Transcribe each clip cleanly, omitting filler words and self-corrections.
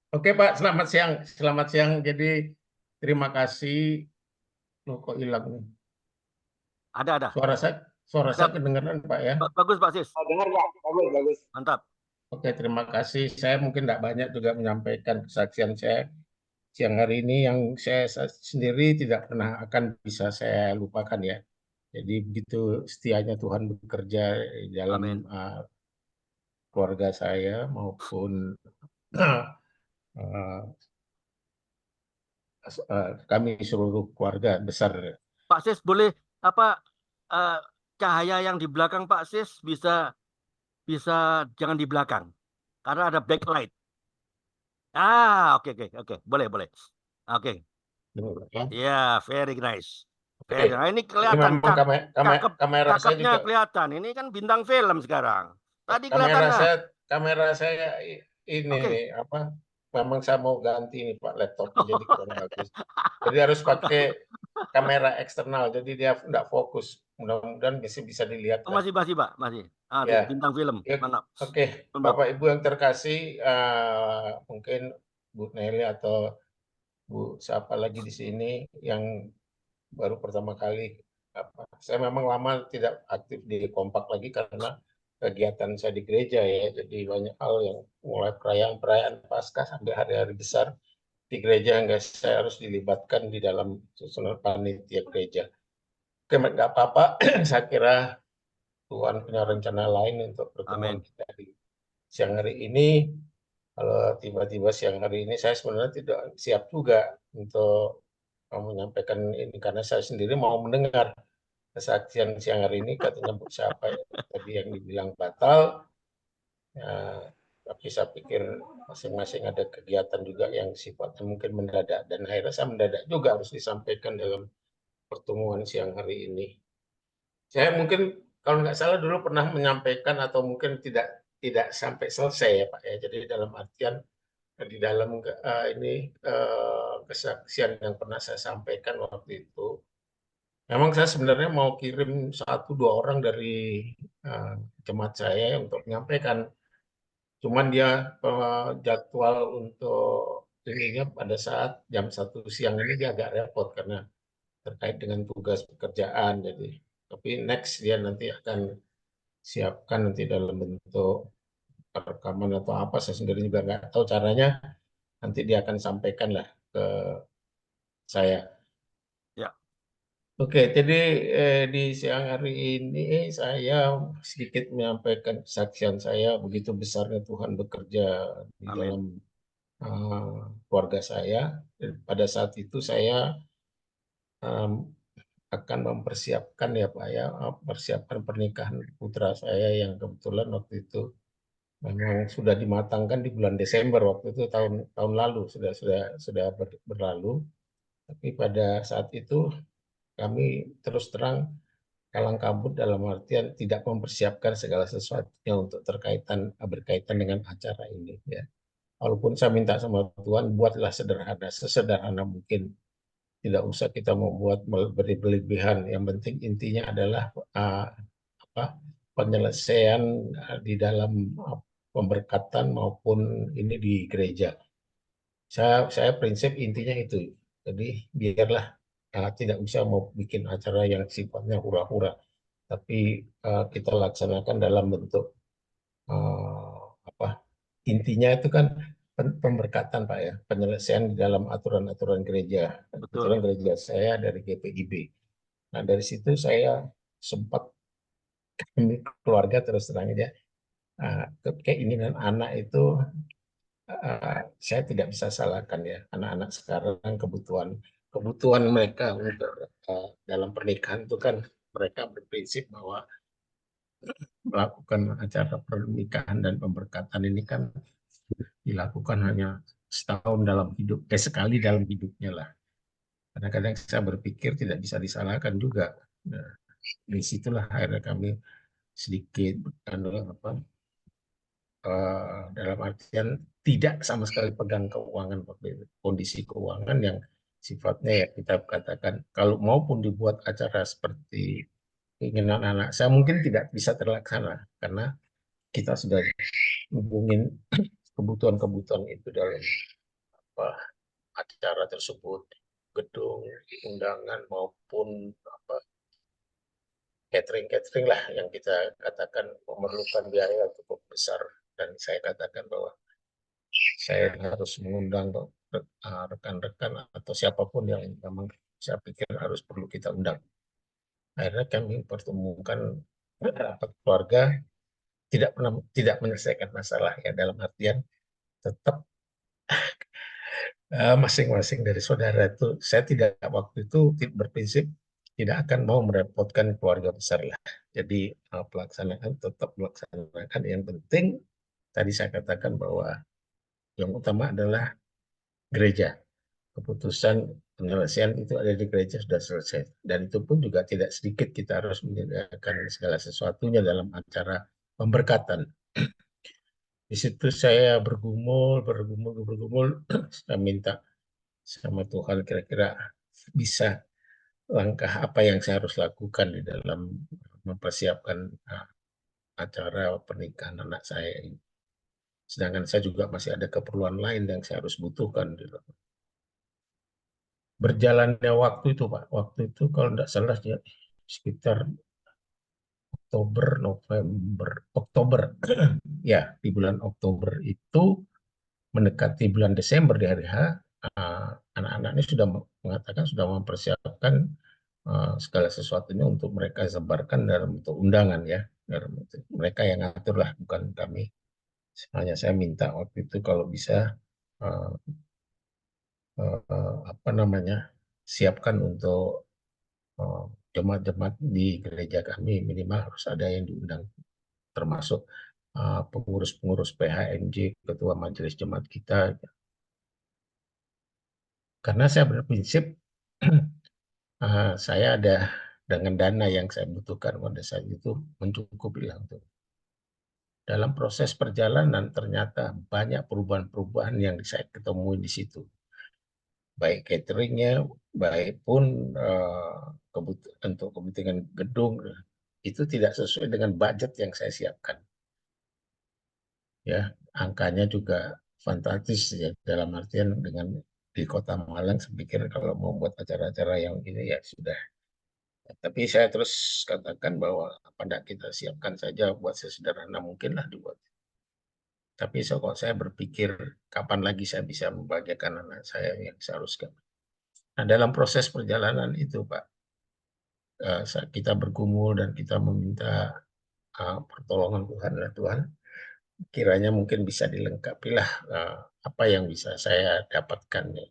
Oke Pak, selamat siang. Selamat siang. Jadi terima kasih. Loh, kok hilang nih? Ada. Suara saya Ada. kedengaran Pak ya. Bagus, Pak Sis. Oh, dengar Pak, bagus, bagus. Mantap. Oke, terima kasih. Saya mungkin tidak banyak juga menyampaikan kesaksian saya siang hari ini yang saya sendiri tidak pernah akan bisa saya lupakan ya. Jadi begitu setianya Tuhan bekerja di dalam Amin. keluarga saya maupun kami seluruh keluarga besar. Pak Sis, boleh apa eh, cahaya yang di belakang Pak Sis bisa bisa jangan di belakang karena ada backlight. Oke. Boleh, boleh. Oke. Ya, very nice. Oke, Nah, ini ini kelihatan memang cakep, kamera saya cakepnya juga. kelihatan. Ini kan bintang film sekarang. Tadi kelihatan Kamera nah. saya kamera saya ini Oke. nih apa? Memang saya mau ganti nih Pak laptopnya jadi kurang bagus. Jadi harus pakai Mantap. kamera eksternal. Jadi dia nggak fokus. Mudah-mudahan bisa bisa dilihat Oh, lah. masih, Pak, masih. Itu Ya, bintang film. ya. Mantap. Oke, Mantap. Bapak Ibu yang terkasih, mungkin Bu Nelly atau Bu siapa lagi di sini yang baru pertama kali apa? Saya memang lama tidak aktif di Kompak lagi karena kegiatan saya di gereja ya. Jadi banyak hal yang mulai perayaan-perayaan Paskah sampai hari-hari besar di gereja yang saya harus dilibatkan di dalam susunan panitia gereja. Oke, nggak apa-apa. Saya kira Tuhan punya rencana lain untuk pertemuan Amin. kita di siang hari ini. Kalau tiba-tiba siang hari ini saya sebenarnya tidak siap juga untuk menyampaikan ini karena saya sendiri mau mendengar kesaksian siang hari ini katanya Bu siapa ya tadi yang dibilang batal ya, tapi saya pikir masing-masing ada kegiatan juga yang sifatnya mungkin mendadak dan akhirnya saya mendadak juga harus disampaikan dalam pertemuan siang hari ini. Saya mungkin kalau nggak salah dulu pernah menyampaikan atau mungkin tidak tidak sampai selesai ya Pak ya. Jadi dalam artian di dalam ini kesaksian yang pernah saya sampaikan waktu itu, memang saya sebenarnya mau kirim satu dua orang dari uh, jemaat saya untuk menyampaikan. Cuman dia jadwal untuk ininya pada saat jam 1 siang ini dia agak repot karena terkait dengan tugas pekerjaan. Jadi, tapi next dia nanti akan siapkan nanti dalam bentuk rekaman atau apa. Saya sendiri juga nggak tahu caranya. Nanti dia akan sampaikan lah ke saya. Ya, Oke, jadi di siang hari ini saya sedikit menyampaikan kesaksian saya begitu besarnya Tuhan bekerja di amin. dalam keluarga saya. Dan pada saat itu saya em, akan mempersiapkan ya Pak ya, persiapkan pernikahan putra saya yang kebetulan waktu itu memang sudah dimatangkan di bulan Desember waktu itu tahun tahun lalu sudah berlalu. Tapi pada saat itu kami terus terang kalang kabut dalam artian tidak mempersiapkan segala sesuatunya untuk berkaitan dengan acara ini ya. Walaupun saya minta sama Tuhan buatlah sederhana, sesederhana mungkin. Tidak usah kita membuat berlebihan. Yang penting intinya adalah uh, apa penyelesaian di dalam pemberkatan maupun ini di gereja. Saya prinsip intinya itu. Jadi biarlah tidak usah mau bikin acara yang sifatnya hura-hura, tapi kita laksanakan dalam bentuk apa intinya itu kan pemberkatan Pak ya, penyelesaian di dalam aturan-aturan gereja. Betul. Kebetulan gereja saya dari GPIB. Nah dari situ saya sempat keluarga terus terang aja keinginan anak itu saya tidak bisa salahkan ya anak-anak sekarang kebutuhan kebutuhan mereka untuk dalam pernikahan itu kan mereka berprinsip bahwa melakukan acara pernikahan dan pemberkatan ini kan dilakukan hanya setahun dalam hidup, sekali dalam hidupnya lah. Kadang-kadang saya berpikir tidak bisa disalahkan juga. Nah, di situlah akhirnya kami sedikit apa, dalam artian tidak sama sekali pegang keuangan waktu itu. Kondisi keuangan yang sifatnya ya kita katakan kalau maupun dibuat acara seperti keinginan anak saya mungkin tidak bisa terlaksana karena kita sudah hubungin kebutuhan-kebutuhan itu dalam acara tersebut, gedung, undangan maupun catering lah yang kita katakan memerlukan biaya cukup besar. Dan saya katakan bahwa saya harus mengundang rekan-rekan atau siapapun yang memang saya pikir harus perlu kita undang. Akhirnya kami pertemukan rapat keluarga, tidak menyelesaikan masalah ya, dalam artian tetap masing-masing dari saudara itu, saya tidak waktu itu berprinsip tidak akan mau merepotkan keluarga besar lah. Jadi pelaksanaan tetap melaksanakan. Yang penting tadi saya katakan bahwa yang utama adalah gereja. Keputusan penyelesaian itu ada di gereja sudah selesai. Dan itu pun juga tidak sedikit kita harus menyediakan segala sesuatunya dalam acara pemberkatan. Di situ saya bergumul, saya minta sama Tuhan kira-kira bisa langkah apa yang saya harus lakukan di dalam mempersiapkan acara pernikahan anak saya ini. Sedangkan saya juga masih ada keperluan lain yang saya harus butuhkan. Berjalannya waktu itu, Pak, waktu itu kalau tidak salah ya, sekitar Oktober, ya di bulan Oktober itu mendekati bulan Desember di hari H, anak-anak ini sudah mengatakan sudah mempersiapkan segala sesuatunya untuk mereka sebarkan dalam bentuk undangan ya, mereka yang ngatur lah, bukan kami. Hanya saya minta waktu itu kalau bisa uh, siapkan untuk jemaat-jemaat di gereja kami minimal harus ada yang diundang, termasuk pengurus-pengurus PHMJ, ketua majelis jemaat kita, karena saya berprinsip saya ada dengan dana yang saya butuhkan pada saat itu mencukupi lah untuk. Dalam proses perjalanan ternyata banyak perubahan-perubahan yang saya ketemui di situ. Baik cateringnya, baik pun untuk kepentingan gedung, itu tidak sesuai dengan budget yang saya siapkan. Ya, angkanya juga fantastis ya, dalam artian dengan di Kota Malang, saya pikir kalau mau buat acara-acara yang ini ya sudah. Tapi saya terus katakan bahwa apa tidak kita siapkan saja buat sesederhana mungkin lah dibuat. Tapi kok saya berpikir kapan lagi saya bisa membahagiakan anak saya yang seharusnya. Nah, dalam proses perjalanan itu, Pak, kita bergumul dan kita meminta pertolongan Tuhan. Nah, Tuhan kiranya mungkin bisa dilengkapi lah apa yang bisa saya dapatkan ya.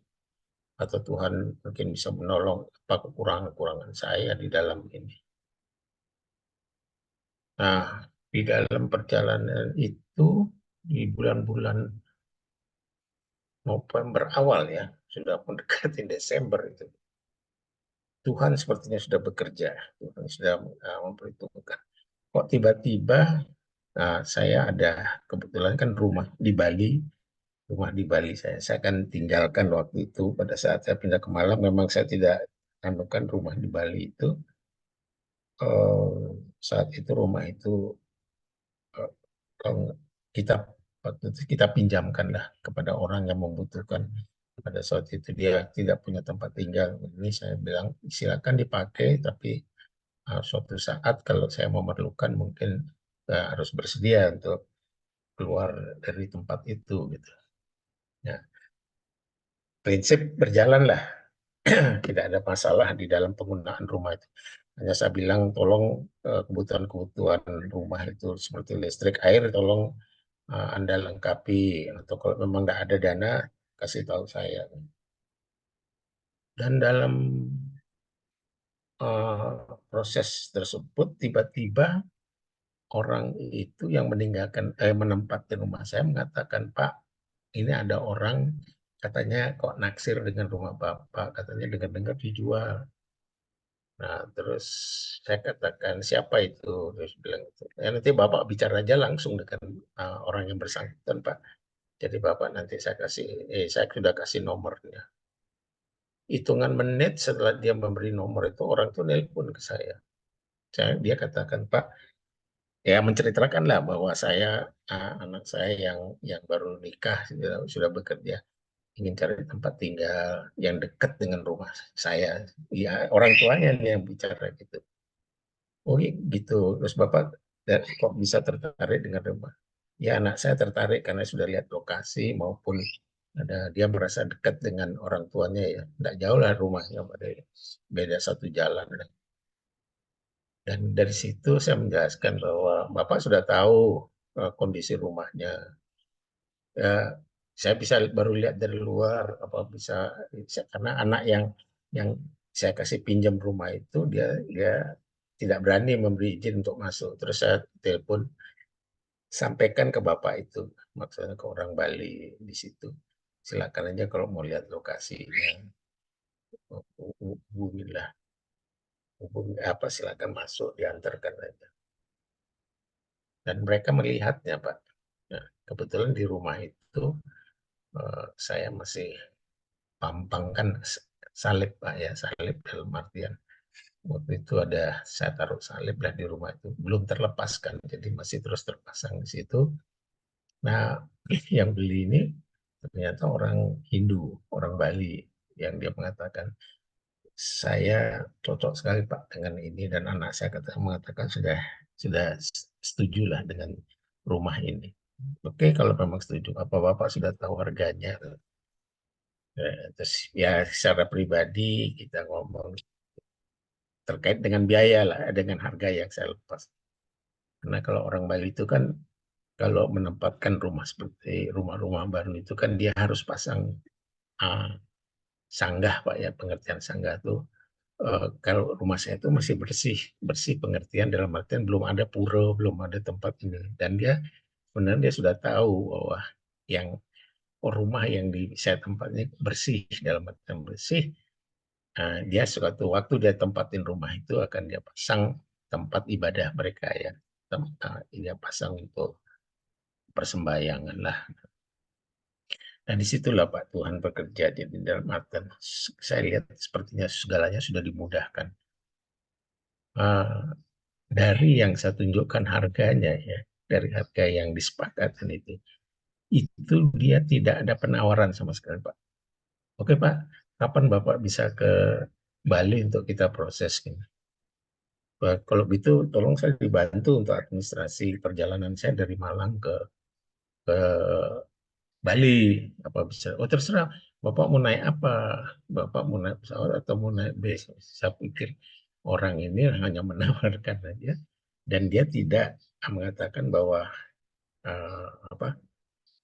Atau Tuhan mungkin bisa menolong apa kekurangan-kekurangan saya di dalam ini. Nah, di dalam perjalanan itu di bulan-bulan November awal ya, sudah mendekati Desember itu. Tuhan sepertinya sudah bekerja, Tuhan sudah memperhitungkan. Kok tiba-tiba saya ada kebetulan kan rumah di Bali, saya akan tinggalkan waktu itu pada saat saya pindah ke Malang. Memang saya tidak anukan rumah di Bali itu. Saat itu rumah itu kalau kita waktu itu kita pinjamkanlah kepada orang yang membutuhkan. Pada saat itu dia tidak punya tempat tinggal. Ini saya bilang silakan dipakai, tapi suatu saat kalau saya memerlukan mungkin harus bersedia untuk keluar dari tempat itu gitu. Ya, prinsip berjalanlah, tidak ada masalah di dalam penggunaan rumah itu. Hanya saya bilang tolong kebutuhan-kebutuhan rumah itu seperti listrik, air tolong Anda lengkapi, atau kalau memang tidak ada dana kasih tahu saya. Dan dalam proses tersebut tiba-tiba orang itu yang menempati rumah saya mengatakan, Pak, ini ada orang katanya kok naksir dengan rumah Bapak, katanya dengar-dengar dijual. Nah, terus saya katakan siapa itu? Terus bilang itu. Ya, nanti Bapak bicara aja langsung dengan orang yang bersangkutan, Pak. Jadi Bapak nanti saya sudah kasih nomornya. Hitungan menit setelah dia memberi nomor itu, orang itu nelpon ke saya. Dia katakan, Pak, ya menceritakanlah bahwa anak saya yang baru nikah sudah bekerja. ingin cari tempat tinggal yang dekat dengan rumah saya. Ya, orang tuanya nih yang bicara gitu. Oh gitu. Terus Bapak kok bisa tertarik dengan rumah? Ya anak saya tertarik karena sudah lihat lokasi maupun dia merasa dekat dengan orang tuanya ya. Tidak jauh lah rumahnya, beda satu jalan. Dan dari situ saya menjelaskan bahwa Bapak sudah tahu kondisi rumahnya. Ya, saya bisa baru lihat dari luar apa bisa karena anak yang saya kasih pinjam rumah itu dia tidak berani memberi izin untuk masuk. Terus saya telepon sampaikan ke Bapak itu, maksudnya ke orang Bali di situ. Silakan aja kalau mau lihat lokasinya, hubungilah, hubungi apa silakan masuk diantarkan aja. Dan mereka melihatnya Pak. Nah, kebetulan di rumah itu saya masih pampang kan salib Pak ya, salib dalam artian waktu itu saya taruh salib lah di rumah itu belum terlepaskan, jadi masih terus terpasang di situ. Nah, yang beli ini ternyata orang Hindu, orang Bali, yang dia mengatakan saya cocok sekali Pak dengan ini, dan anak saya mengatakan sudah setuju lah dengan rumah ini. Oke, kalau memang setuju, apa Bapak sudah tahu harganya? Terus ya secara pribadi kita ngomong terkait dengan biaya lah, dengan harga yang saya lepas. Karena kalau orang Bali itu kan kalau menempatkan rumah seperti rumah-rumah baru itu kan dia harus pasang uh, sanggah Pak ya, pengertian sanggah itu. Kalau rumah saya itu masih bersih, bersih pengertian dalam artian belum ada pura, belum ada tempat ini. Dan dia sebenarnya dia sudah tahu bahwa yang rumah yang saya tempatnya bersih, dalam artian bersih. Dia suatu waktu dia tempatin rumah itu akan dia pasang tempat ibadah mereka ya. Dia pasang untuk persembayangan lah. Dan disitulah Pak Tuhan bekerja di dalam artian saya lihat sepertinya segalanya sudah dimudahkan. Uh, dari yang saya tunjukkan harganya ya, dari harga yang disepakatan itu dia tidak ada penawaran sama sekali Pak. Oke Pak, kapan Bapak bisa ke Bali untuk kita proses ini? Kalau gitu tolong saya dibantu untuk administrasi perjalanan saya dari Malang ke Bali. Apa bisa? Oh terserah. Bapak mau naik apa? Bapak mau naik pesawat atau mau naik bis? Saya pikir orang ini hanya menawarkan aja dan dia tidak mengatakan bahwa uh, apa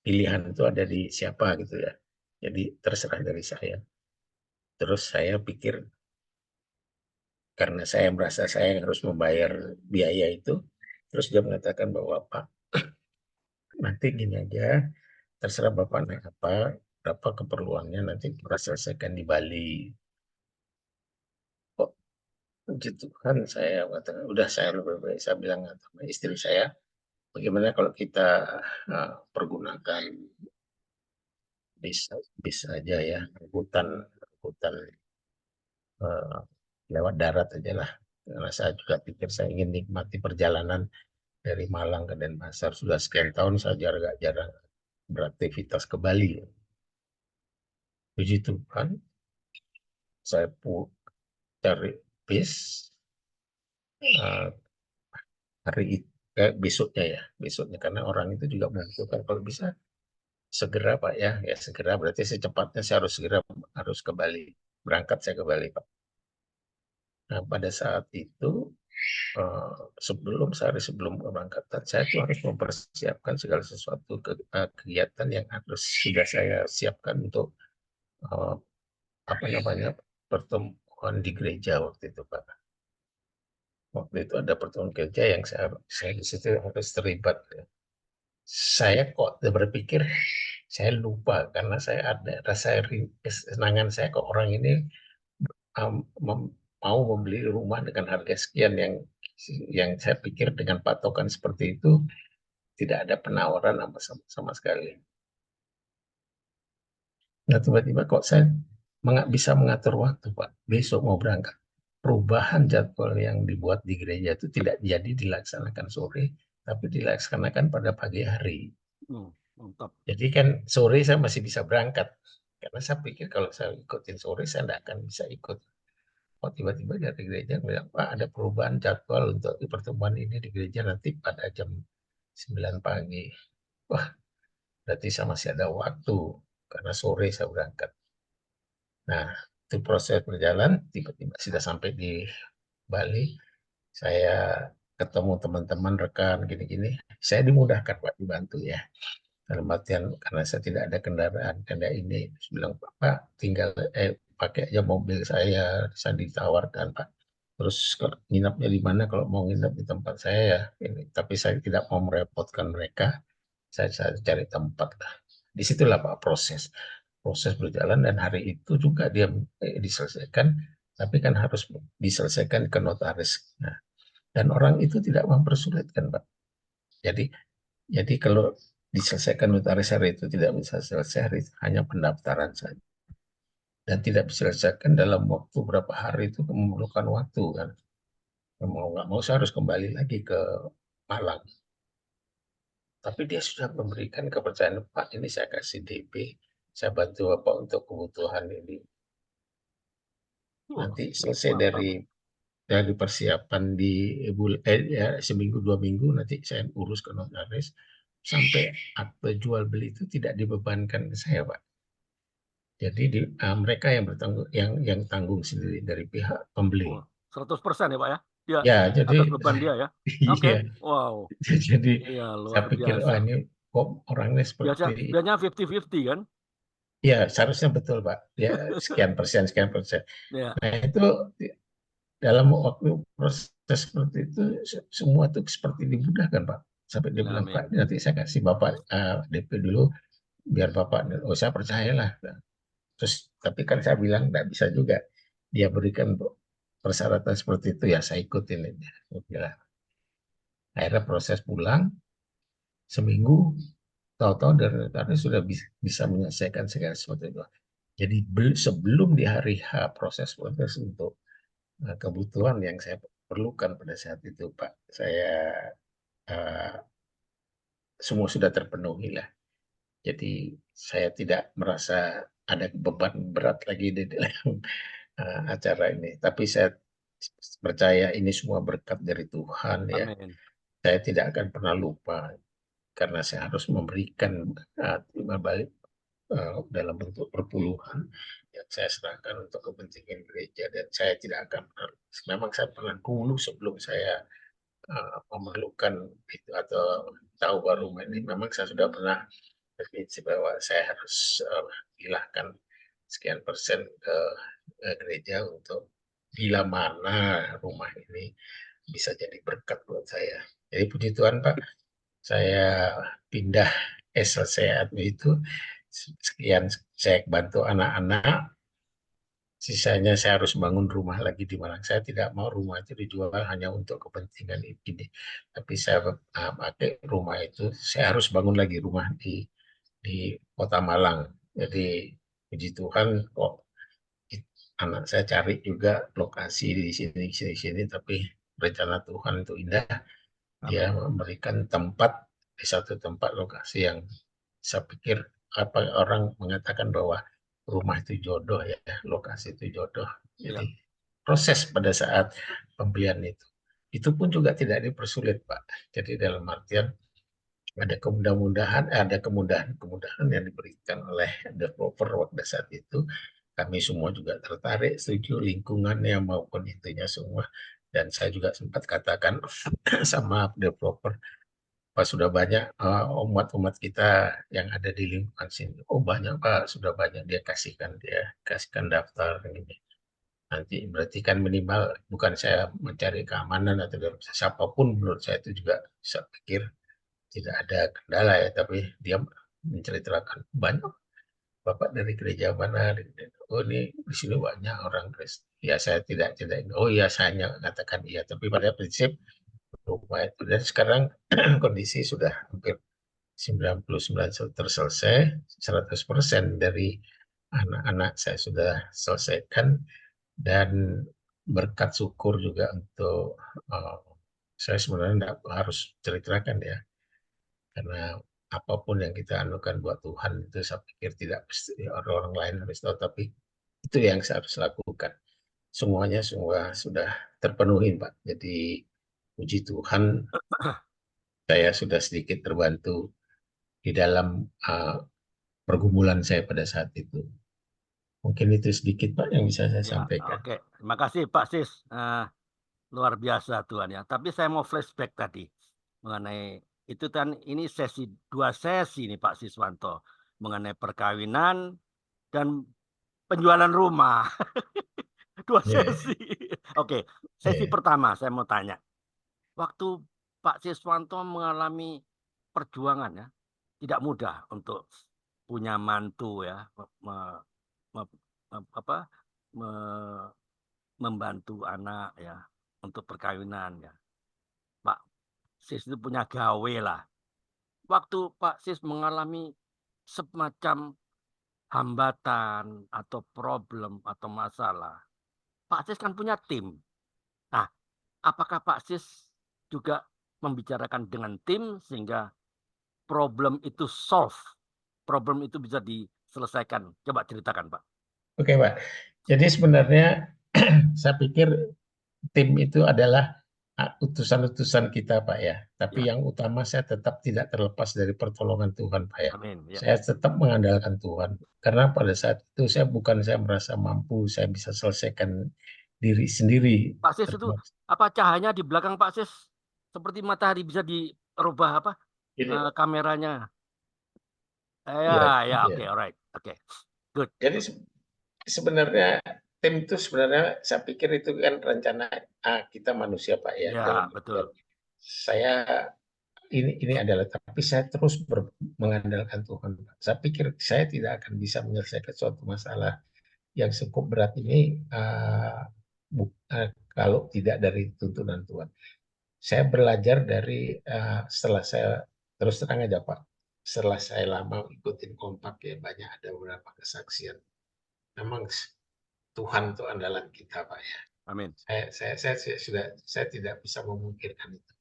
pilihan itu ada di siapa gitu ya. Jadi terserah dari saya. Terus saya pikir karena saya merasa saya harus membayar biaya itu, terus dia mengatakan bahwa Pak nanti gini aja, terserah Bapak naik apa, berapa keperluannya nanti kita selesaikan di Bali. Kok gitu kan saya katakan, udah saya lebih baik saya bilang sama istri saya, bagaimana kalau kita pergunakan bis aja ya, hutan hutan uh, lewat darat aja lah. Karena saya juga pikir saya ingin nikmati perjalanan dari Malang ke Denpasar. Sudah sekian tahun saya jarang beraktivitas ke Bali. Puji Tuhan, saya cari bis uh, besoknya ya, besoknya karena orang itu juga membutuhkan kalau bisa segera Pak ya, ya segera berarti secepatnya saya harus segera harus ke Bali, berangkat saya ke Bali Pak. Nah pada saat itu sehari sebelum keberangkatan saya tuh harus mempersiapkan segala sesuatu kegiatan yang harus sudah saya siapkan untuk uh, apa namanya pertemuan di gereja waktu itu Pak. Waktu itu ada pertemuan gereja yang saya di situ harus terlibat. Saya kok berpikir saya lupa karena saya ada rasa kesenangan saya ke orang ini um, mau membeli rumah dengan harga sekian yang saya pikir dengan patokan seperti itu tidak ada penawaran sama sekali. Nah tiba-tiba kok saya bisa mengatur waktu Pak. Besok mau berangkat. Perubahan jadwal yang dibuat di gereja itu tidak jadi dilaksanakan sore, tapi dilaksanakan pada pagi hari. Mantap. Jadi kan sore saya masih bisa berangkat Karena saya pikir kalau saya ikutin sore, saya tidak akan bisa ikut. Oh, tiba-tiba dari gereja bilang, Pak, ada perubahan jadwal untuk pertemuan ini di gereja nanti pada jam 9 pagi. Wah, berarti saya masih ada waktu, karena sore saya berangkat. Nah, itu proses berjalan, tiba-tiba sudah sampai di Bali, saya ketemu teman-teman, rekan, gini-gini. Saya dimudahkan, Pak, dibantu ya. Dalam artian karena saya tidak ada kendaraan, ada ini. Terus bilang, Pak, tinggal pakai aja mobil saya ditawarkan, Pak. Terus nginapnya di mana kalau mau nginap di tempat saya ya. Ini. Tapi saya tidak mau merepotkan mereka, saya cari tempat lah. Disitulah Pak proses berjalan dan hari itu juga dia diselesaikan, tapi kan harus diselesaikan ke notaris. Nah, dan orang itu tidak mempersulitkan Pak. Jadi kalau diselesaikan notaris hari itu tidak bisa selesai hari itu, hanya pendaftaran saja. Dan tidak diselesaikan dalam waktu berapa hari itu memerlukan waktu kan. Mau nggak mau saya harus kembali lagi ke Malang. Tapi dia sudah memberikan kepercayaan, Pak ini saya kasih DP, saya bantu Bapak untuk kebutuhan ini. Wah, Nanti selesai mantap. dari persiapan di ya, seminggu 2 minggu nanti saya urus ke notaris sampai akte jual beli itu tidak dibebankan ke saya Pak. Jadi mereka yang bertanggung yang tanggung sendiri dari pihak pembeli. Wah, 100% ya Pak ya? Ya, Ya, jadi atas beban dia ya. Oke, iya. wow. Jadi Iya, saya luar pikir, biasa. wah ini kok orangnya Biasa, seperti. biasanya 50-50 kan? Ya, seharusnya betul, Pak. Ya, sekian persen, sekian persen. Ya, Nah, itu dalam waktu proses seperti itu, semua itu seperti dimudahkan, Pak. Sampai dia bilang, Pak, amin. nanti saya kasih Bapak DP dulu, biar Bapak, oh saya percayalah. Nah, terus, tapi kan saya bilang, nggak bisa juga. Dia berikan persyaratan seperti itu, ya saya ikutin aja. Akhirnya proses pulang, seminggu, tahu-tahu dari notaris sudah bisa menyelesaikan segala sesuatu itu. Jadi sebelum di hari H proses untuk kebutuhan yang saya perlukan pada saat itu, Pak, saya uh, semua sudah terpenuhi lah. Jadi saya tidak merasa ada beban berat lagi di dalam acara ini. Tapi saya percaya ini semua berkat dari Tuhan ya. Amin. Saya tidak akan pernah lupa karena saya harus memberikan timbal balik dalam bentuk perpuluhan yang saya serahkan untuk kepentingan gereja dan saya tidak akan memang saya pernah dulu sebelum saya memerlukan itu atau tahu bahwa rumah ini memang saya sudah pernah berprinsip bahwa saya harus pilahkan sekian persen ke gereja untuk bila mana rumah ini bisa jadi berkat buat saya. Jadi puji Tuhan Pak, saya pindah selesai itu sekian saya bantu anak-anak, sisanya saya harus bangun rumah lagi di Malang. Saya tidak mau rumah itu dijual hanya untuk kepentingan ini, tapi saya pakai rumah itu, saya harus bangun lagi rumah di Kota Malang. Jadi puji Tuhan kok anak saya cari juga lokasi di sini, sini, sini, tapi rencana Tuhan itu indah. Dia Amin. memberikan tempat di satu tempat lokasi yang saya pikir apa orang mengatakan bahwa rumah itu jodoh ya, lokasi itu jodoh. Jadi Ya, proses pada saat pembelian itu pun juga tidak dipersulit Pak. Jadi dalam artian ada kemudahan-kemudahan yang diberikan oleh developer pada saat itu. Kami semua juga tertarik, setuju lingkungannya maupun intinya semua. Dan saya juga sempat katakan sama developer, Pak sudah banyak umat-umat kita yang ada di lingkungan sini. Oh banyak Pak, sudah banyak dia kasihkan daftar ini. Nanti berarti kan minimal bukan saya mencari keamanan atau siapapun menurut saya itu juga saya pikir tidak ada kendala ya, tapi dia menceritakan banyak Bapak dari gereja mana? Oh ini di sini banyak orang Kristen. Ya saya tidak. Oh iya saya hanya katakan iya, tapi pada prinsip rumah itu dan sekarang kondisi sudah hampir 99 terselesai, 100% dari anak-anak saya sudah selesaikan dan berkat syukur juga untuk saya sebenarnya tidak harus ceritakan ya karena apapun yang kita anukan buat Tuhan itu saya pikir tidak mesti orang-orang lain harus tahu, tapi itu yang saya harus lakukan. Semuanya semua sudah terpenuhi, Pak. Jadi puji Tuhan, saya sudah sedikit terbantu di dalam pergumulan saya pada saat itu. Mungkin itu sedikit, Pak, yang bisa saya Ya, sampaikan. oke. Terima kasih Pak Sis. Luar biasa Tuhan ya. Tapi saya mau flashback tadi mengenai itu kan ini dua sesi nih Pak Siswanto mengenai perkawinan dan penjualan rumah. Dua Ya, sesi. Oke, sesi ya, pertama saya mau tanya. Waktu Pak Siswanto mengalami perjuangan ya, tidak mudah untuk punya mantu ya, me- apa, me- membantu anak ya untuk perkawinan ya. Pak Sis itu punya gawe lah. Waktu Pak Sis mengalami semacam hambatan atau problem atau masalah, Pak Sis kan punya tim. Nah, apakah Pak Sis juga membicarakan dengan tim sehingga problem itu solve, problem itu bisa diselesaikan? Coba ceritakan, Pak. oke, Pak. Jadi sebenarnya saya pikir tim itu adalah utusan-utusan kita, Pak ya. Tapi Ya, yang utama saya tetap tidak terlepas dari pertolongan Tuhan, Pak ya. amin. Ya. Saya tetap mengandalkan Tuhan. Karena pada saat itu saya merasa mampu, saya bisa selesaikan diri sendiri. Pak Sis itu Termasuk apa cahayanya di belakang Pak Sis seperti matahari bisa dirubah apa ini, kameranya? Ya, ya, ya, ya. oke, alright, oke, good. Jadi sebenarnya tim itu sebenarnya saya pikir itu kan rencana kita manusia, Pak ya. Dalam Ya, artian betul. saya ini adalah, tapi saya terus mengandalkan Tuhan, Pak. Saya pikir saya tidak akan bisa menyelesaikan suatu masalah yang cukup berat ini kalau tidak dari tuntunan Tuhan. Saya belajar dari setelah saya terus terang aja, Pak. Setelah saya lama ikutin kompak ya, banyak ada beberapa kesaksian. Memang Tuhan itu andalan kita, Pak ya. Amin. Saya tidak bisa memungkirkan itu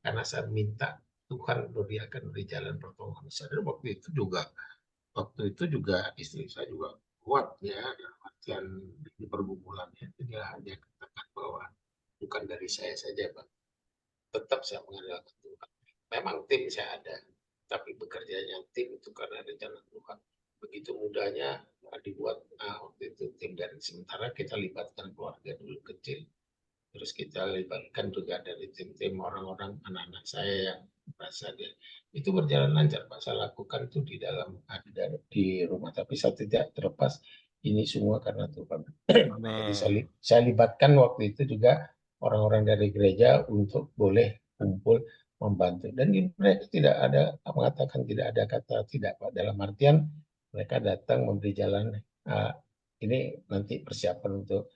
karena saya minta Tuhan berikan beri jalan pertolongan. Saya waktu itu juga istri saya juga kuat ya dalam artian di pergumulan ya. Dia hanya katakan bahwa bukan dari saya saja, Pak. Tetap saya mengandalkan Tuhan. Memang tim saya ada, tapi bekerjanya tim itu karena ada jalan Tuhan. Begitu mudahnya dibuat waktu itu tim, dan sementara kita libatkan keluarga dulu kecil. Terus kita libatkan juga dari tim-tim orang-orang anak-anak saya yang merasa dia itu berjalan lancar, Pak. Saya lakukan itu di dalam di rumah, tapi saya tidak terlepas ini semua karena Tuhan. Jadi Amin. saya libatkan waktu itu juga orang-orang dari gereja untuk boleh kumpul membantu. Dan mereka tidak ada mengatakan tidak ada kata tidak, Pak. Dalam artian mereka datang memberi jalan. Ini nanti persiapan untuk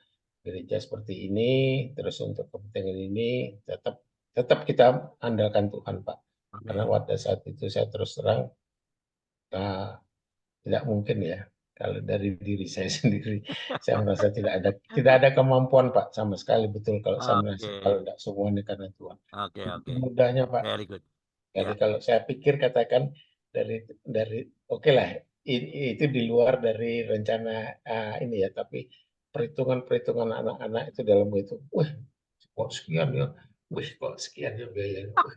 gereja seperti ini, terus untuk kepentingan ini tetap tetap kita andalkan Tuhan, Pak. Karena Amin. pada saat itu saya terus terang uh, tidak mungkin ya kalau dari diri saya sendiri saya merasa tidak ada kemampuan, Pak, sama sekali. Betul, kalau saya merasa kalau Oke. tidak semuanya karena Tuhan. Oke, Begitu oke. mudahnya, Pak. Very good. Jadi Ya. kalau saya pikir katakan dari oke lah, itu di luar dari rencana ini ya, tapi perhitungan-perhitungan anak-anak itu dalam itu, wah kok sekian ya, wih kok sekian ya biayanya, wah,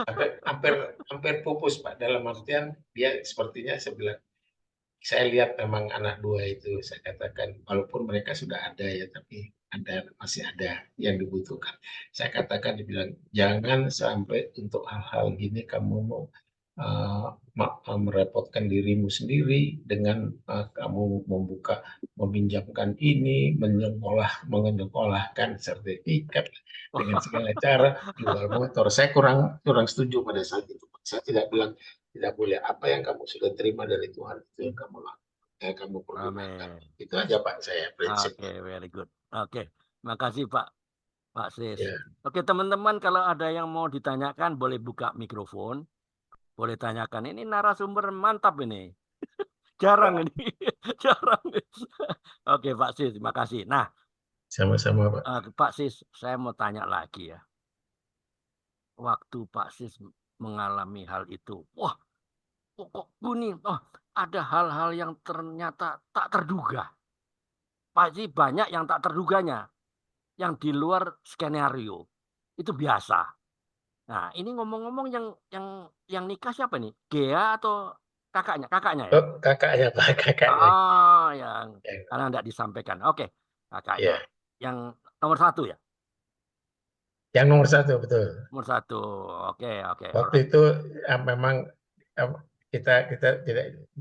hampir hampir hampir pupus, Pak, dalam artian dia sepertinya saya bilang, saya lihat memang anak dua itu, saya katakan walaupun mereka sudah ada ya, tapi masih ada yang dibutuhkan. Saya katakan, dibilang jangan sampai untuk hal-hal gini kamu mau uh, merepotkan dirimu sendiri dengan kamu meminjamkan ini, menyekolahkan sertifikat dengan segala cara, jual motor. Saya kurang kurang setuju pada saat itu, Pak. Saya tidak bilang tidak boleh, apa yang kamu sudah terima dari Tuhan itu yang kamu lakukan, kamu pergunakan. Amin. Itu aja, Pak, saya Oke, prinsipnya. very good. Oke. Makasih Pak Sis. Ya. Oke, teman-teman, kalau ada yang mau ditanyakan boleh buka mikrofon, boleh tanyakan. Ini narasumber mantap ini. Jarang ini. Jarang. Oke, Pak Sis, terima kasih. Nah, Sama-sama, Pak. Pak Sis, saya mau tanya lagi ya. Waktu Pak Sis mengalami hal itu, wah, kok nih, oh ada hal-hal yang ternyata tak terduga. Pasti banyak yang tak terduganya, yang di luar skenario. Itu biasa. Nah, ini ngomong-ngomong yang nikah siapa nih? Gea atau kakaknya? Kakaknya ya? Oh, kakaknya Pak, kakaknya. Oh, yang Ya, karena tidak disampaikan. Oke, kakaknya. ya. Yang nomor satu ya? Yang nomor satu betul. Nomor satu. Oke, oke, Waktu alright. itu memang eh, kita tidak,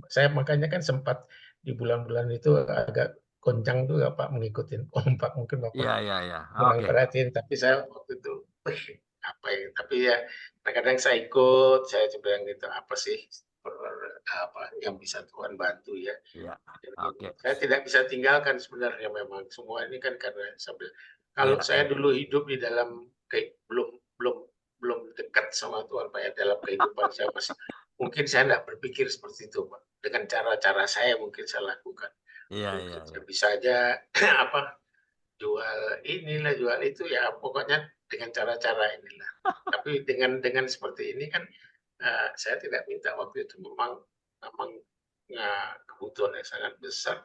saya makanya kan sempat di bulan-bulan itu agak goncang tuh Pak mengikuti kompak, mungkin Bapak Iya, iya, iya. kurang Oke. perhatiin, tapi saya waktu itu "Wih, apa ya, tapi ya kadang-kadang saya ikut, saya coba yang gitu apa sih apa yang bisa Tuhan bantu ya. Iya. Jadi, Oke. saya tidak bisa tinggalkan sebenarnya, memang semua ini kan karena sambil kalau Iya, saya iya. dulu hidup di dalam kayak belum belum dekat sama Tuhan Pak ya, dalam kehidupan saya masih mungkin saya tidak berpikir seperti itu Pak, dengan cara-cara saya mungkin saya lakukan, Iya, iya, mungkin iya. saya bisa aja apa jual inilah jual itu ya, pokoknya dengan cara-cara inilah, tapi dengan seperti ini kan saya tidak minta. Waktu itu memang memang kebutuhan yang sangat besar,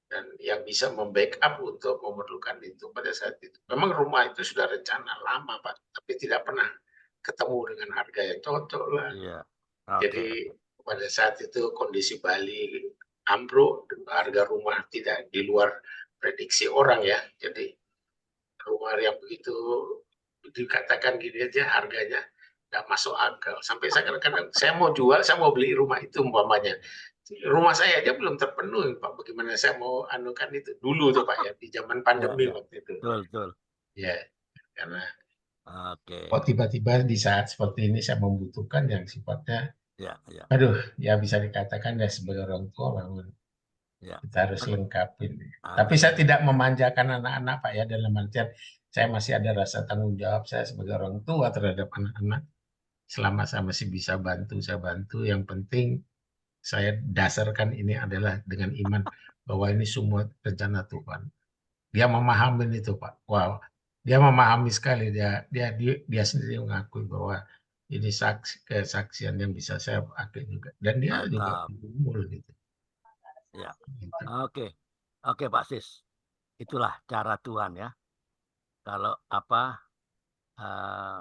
dan yang bisa membackup untuk memerlukan itu pada saat itu. Memang rumah itu sudah rencana lama Pak, tapi tidak pernah ketemu dengan harga yang cocok lah. Iya. Oke. Jadi pada saat itu kondisi Bali ambruk, harga rumah tidak di luar prediksi orang ya. Jadi rumah yang begitu dikatakan gini aja harganya nggak masuk akal. Sampai saya kadang-kadang saya mau jual, saya mau beli rumah itu umpamanya. Rumah saya aja belum terpenuhi Pak. Bagaimana saya mau anukan itu dulu tuh Pak ya, di zaman Iya, pandemi iya. waktu itu. Betul, betul. Ya, karena Oke. kok tiba-tiba di saat seperti ini saya membutuhkan yang sifatnya, Iya, iya. aduh, ya bisa dikatakan ya sebagai orang tua memang Iya. kita harus lengkapin. Tapi saya Amin. tidak memanjakan anak-anak Pak ya, dalam artian saya masih ada rasa tanggung jawab saya sebagai orang tua terhadap anak-anak. Selama saya masih bisa bantu, saya bantu. Yang penting saya dasarkan ini adalah dengan iman bahwa ini semua rencana Tuhan. Dia memahami itu Pak. Wow, dia memahami sekali. Dia sendiri mengakui bahwa ini kesaksian yang bisa saya pakai juga. Dan dia juga Mantap. berumur gitu. Ya. Gitu. Oke. Oke, Pak Sis. Itulah cara Tuhan ya. Kalau apa eh,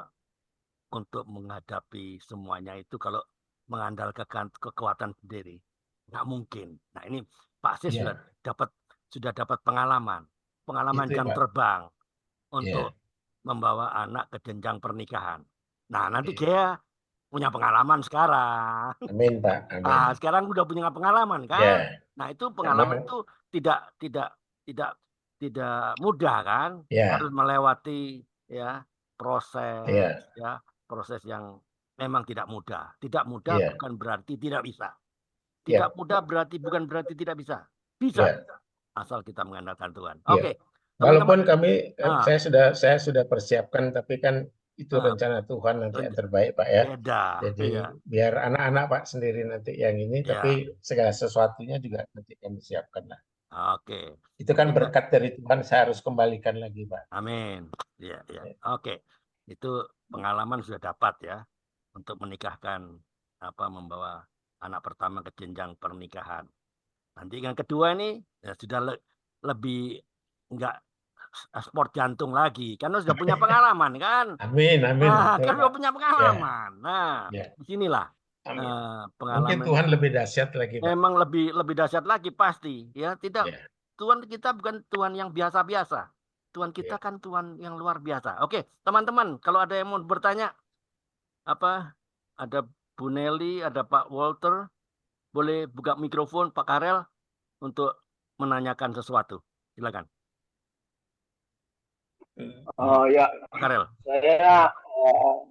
untuk menghadapi semuanya itu kalau mengandalkan kekuatan sendiri nggak mungkin. Nah ini Pak Sis Ya, sudah dapat pengalaman, pengalaman itu ya jam Pak. terbang untuk Ya, membawa anak ke jenjang pernikahan. Nah nanti ya. dia punya pengalaman sekarang. Amin Pak, amin. Ah, sekarang udah punya pengalaman kan? Ya, Nah itu pengalaman memang itu tidak tidak tidak tidak mudah kan? Harus ya, melewati ya proses ya, ya proses yang memang tidak mudah. Tidak mudah ya, bukan berarti tidak bisa. Tidak ya, mudah berarti bukan berarti tidak bisa. Bisa ya, asal kita mengandalkan Tuhan. ya. Oke, Walaupun teman-teman. kami, Ah, saya sudah persiapkan, tapi kan itu ah, rencana Tuhan nanti yang ren- terbaik Pak ya. beda Jadi ya. biar anak-anak Pak sendiri nanti yang ini, tapi Ya, segala sesuatunya juga nanti kami siapkan lah. oke. Itu kan Itu berkat dari Tuhan, saya harus kembalikan lagi Pak. amin. Ya, ya. Ya, Oke. Itu pengalaman sudah dapat ya untuk menikahkan membawa anak pertama ke jenjang pernikahan. Nanti yang kedua ini ya sudah lebih enggak sport jantung lagi karena sudah punya pengalaman kan. amin, amin, Nah, betul kan Pak. sudah punya Ya, pengalaman. Nah, ya, disinilah amin. Mungkin pengalaman Tuhan lebih dahsyat lagi Pak. memang lebih lebih dahsyat lagi pasti ya. Tidak Ya, Tuhan kita bukan Tuhan yang biasa-biasa. Tuhan kita ya. kan Tuhan yang luar biasa. Oke, teman-teman, kalau ada yang mau bertanya ada Bu Nelly, ada Pak Walter, boleh buka mikrofon Pak Karel untuk menanyakan sesuatu. Silakan, Oh ya, Pak Karel. saya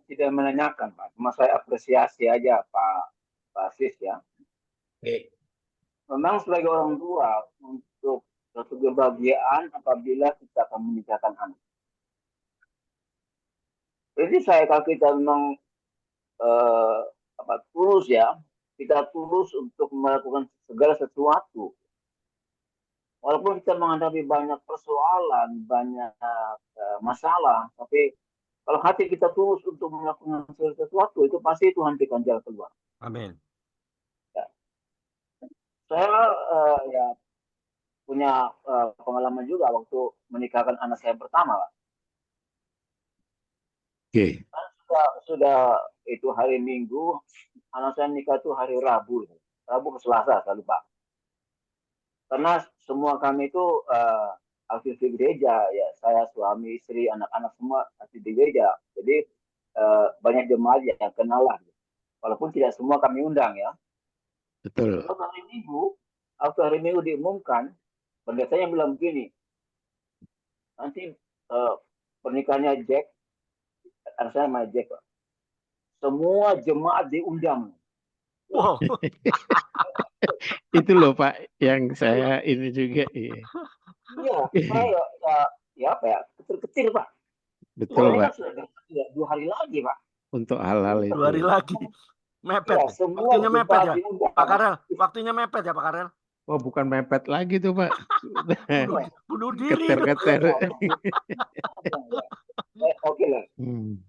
tidak menanyakan Pak, cuma saya apresiasi aja Pak Sis ya. Oke. Memang sebagai orang tua untuk suatu kebahagiaan apabila kita akan menikahkan anak. Jadi saya kalau kita memang eh, tulus ya, kita tulus untuk melakukan segala sesuatu. Walaupun kita menghadapi banyak persoalan, banyak masalah, tapi kalau hati kita tulus untuk melakukan sesuatu, itu pasti Tuhan berikan jalan keluar. Amin. Saya ya punya pengalaman juga waktu menikahkan anak saya pertama, Pak. Oke. Sudah itu hari Minggu, anak saya nikah itu hari Rabu, Rabu ke Selasa, saya lupa. Karena semua kami itu aktif di gereja, ya saya, suami, istri, anak-anak semua aktif di gereja. Jadi banyak jemaat yang kenal lah. Walaupun tidak semua kami undang ya. Betul. Waktu hari Minggu diumumkan, pendetanya bilang begini, nanti pernikahannya Jack, anak saya nama Jack, Pak. Semua jemaat diundang. Wow. Itu loh Pak, yang saya ini juga. Iya, saya ya apa ya, kecil-kecil Pak. Betul Soalnya Pak, kan sudah 2 hari lagi Pak. untuk hal-hal itu. 2 hari lagi. Mepet. Ya, semua Waktunya mepet ya. diundang. Pak Karel, waktunya mepet ya Pak Karel. Oh, bukan mepet lagi tuh Pak. Bunuh diri. Keter-keter. Oke lah.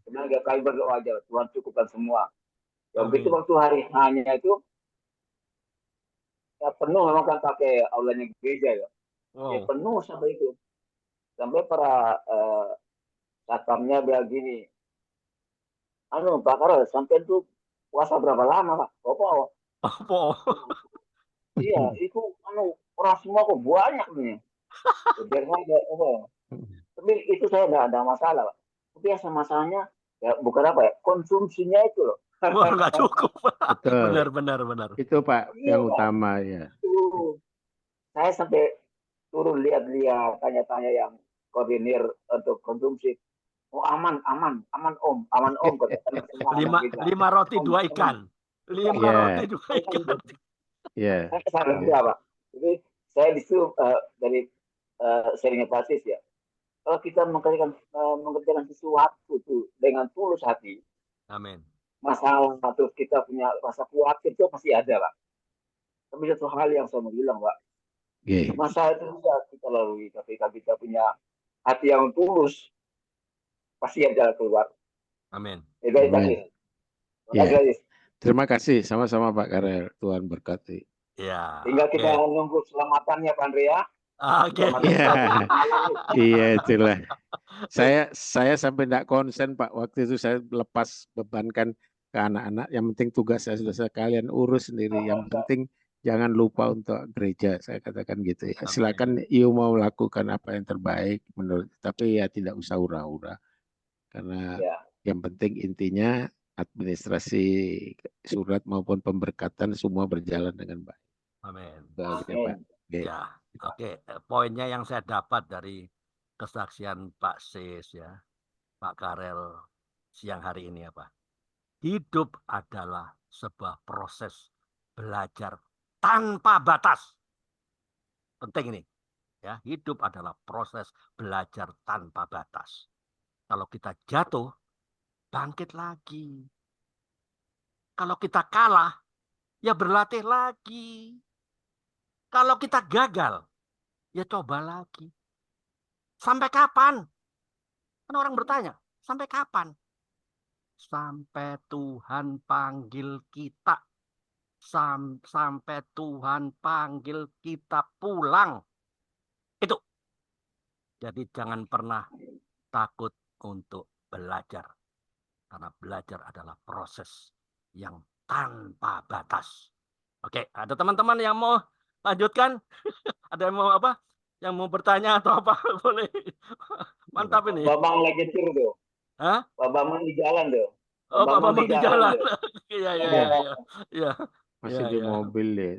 Sebenarnya kali berdoa aja, Tuhan cukupkan semua. Ya begitu waktu hari hanya itu ya penuh, memang kan pakai aulanya gereja ya. Wow. Ya penuh sampai itu. Sampai para satpamnya bilang gini, Pak Karel, sampai itu puasa berapa lama Pak? Apa? Iya, itu orang semua kok banyak nih. Biar saja, tapi itu saya nggak ada masalah, Pak. Tapi ya masalahnya ya bukan apa ya, konsumsinya itu loh. Wah, nggak cukup. Betul. Benar. Itu Pak Iya, yang Pak. utama ya. Saya sampai turun lihat-lihat, tanya-tanya yang koordinir untuk konsumsi. Oh aman Om kata. 5 roti 2 ikan. 5 roti 2 ikan. Iya. Saya Pak. Jadi saya disuruh dari sharingnya basis ya. Kalau kita mengerjakan sesuatu tuh dengan tulus hati, Amin. masalah terus kita punya rasa khawatir itu pasti ada Pak. Tapi satu hal yang saya mau bilang Pak, masalah itu bisa kita lalui, tapi kalau kita punya hati yang tulus, pasti ada keluar. Amin. Terima kasih, sama-sama Pak Karel. Tuhan berkati. Ya. Tinggal kita nunggu selamatannya Pak Andre ya. Oke. Iya itulah. Saya sampai tidak konsen Pak. Waktu itu saya lepas bebankan ke anak-anak. Yang penting tugas saya sudah kalian urus sendiri. Yang penting jangan lupa untuk gereja. Saya katakan gitu ya. Silakan you mau lakukan apa yang terbaik menurut. Tapi ya tidak usah ura-ura. Karena yang penting intinya administrasi surat maupun pemberkatan semua berjalan dengan baik. Amin. Pak. Ya, oke. Poinnya yang saya dapat dari kesaksian Pak Sis ya, Pak Karel siang hari ini apa? Hidup adalah sebuah proses belajar tanpa batas. Penting ini. Ya, hidup adalah proses belajar tanpa batas. Kalau kita jatuh, bangkit lagi. Kalau kita kalah, ya berlatih lagi. Kalau kita gagal, ya coba lagi. Sampai kapan? Kan orang bertanya, sampai kapan? Sampai Tuhan panggil kita. Sampai Tuhan panggil kita pulang. Itu. Jadi jangan pernah takut untuk belajar. Karena belajar adalah proses yang tanpa batas. Oke, ada teman-teman yang mau lanjutkan? Ada yang mau apa? Yang mau bertanya atau apa? Boleh. Mantap ini. Babang lagi nyetir tuh. Hah? Babang di jalan tuh. Oh, Babang di jalan. Iya. Masih di mobil ya.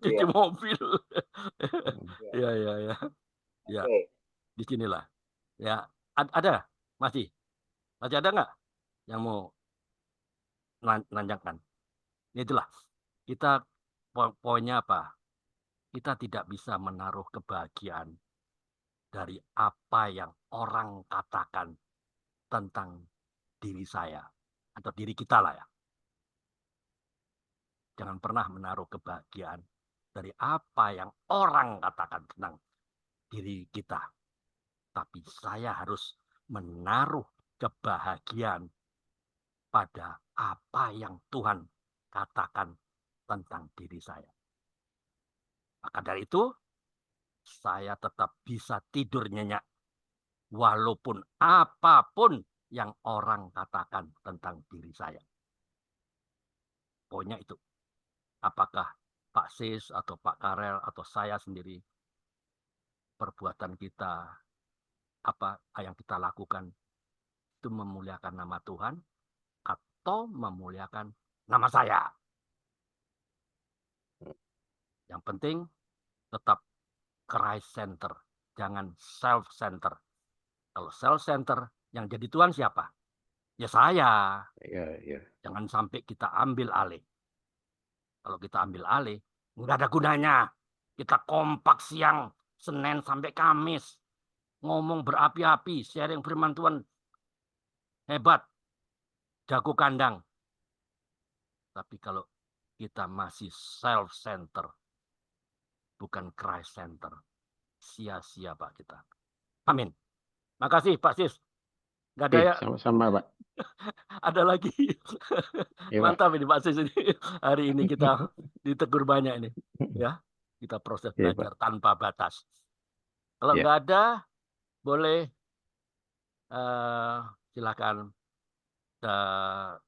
Di mobil. Iya. Ya. Di sinilah. Ya, ada masih ada nggak yang mau nanyakan? Itulah. Kita poinnya apa? Kita tidak bisa menaruh kebahagiaan dari apa yang orang katakan tentang diri saya atau diri kita lah ya. Jangan pernah menaruh kebahagiaan dari apa yang orang katakan tentang diri kita. Tapi saya harus menaruh kebahagiaan pada apa yang Tuhan katakan tentang diri saya. Maka dari itu, saya tetap bisa tidur nyenyak. Walaupun apapun yang orang katakan tentang diri saya. Pokoknya itu. Apakah Pak Sis atau Pak Karel atau saya sendiri, perbuatan kita, apa yang kita lakukan, itu memuliakan nama Tuhan atau memuliakan nama saya. Yang penting tetap Christ center, jangan self center. Kalau self center, yang jadi Tuhan siapa? Ya saya. Ya. Jangan sampai kita ambil alih. Kalau kita ambil alih, nggak ada gunanya. Kita kompak siang, Senin sampai Kamis. Ngomong berapi-api, sharing firman Tuhan. Hebat. Jago kandang. Tapi kalau kita masih self-center, bukan Christ-center, sia-sia Pak kita. Amin. Makasih Pak Sis. Nggak ada Oke, ya? sama-sama Pak. Ada lagi. Iya, Pak. Mantap ini Pak Sis ini. Hari ini kita ditegur banyak ini. Ya, kita proses Iya, belajar tanpa batas. Kalau Iya. nggak ada, boleh silakan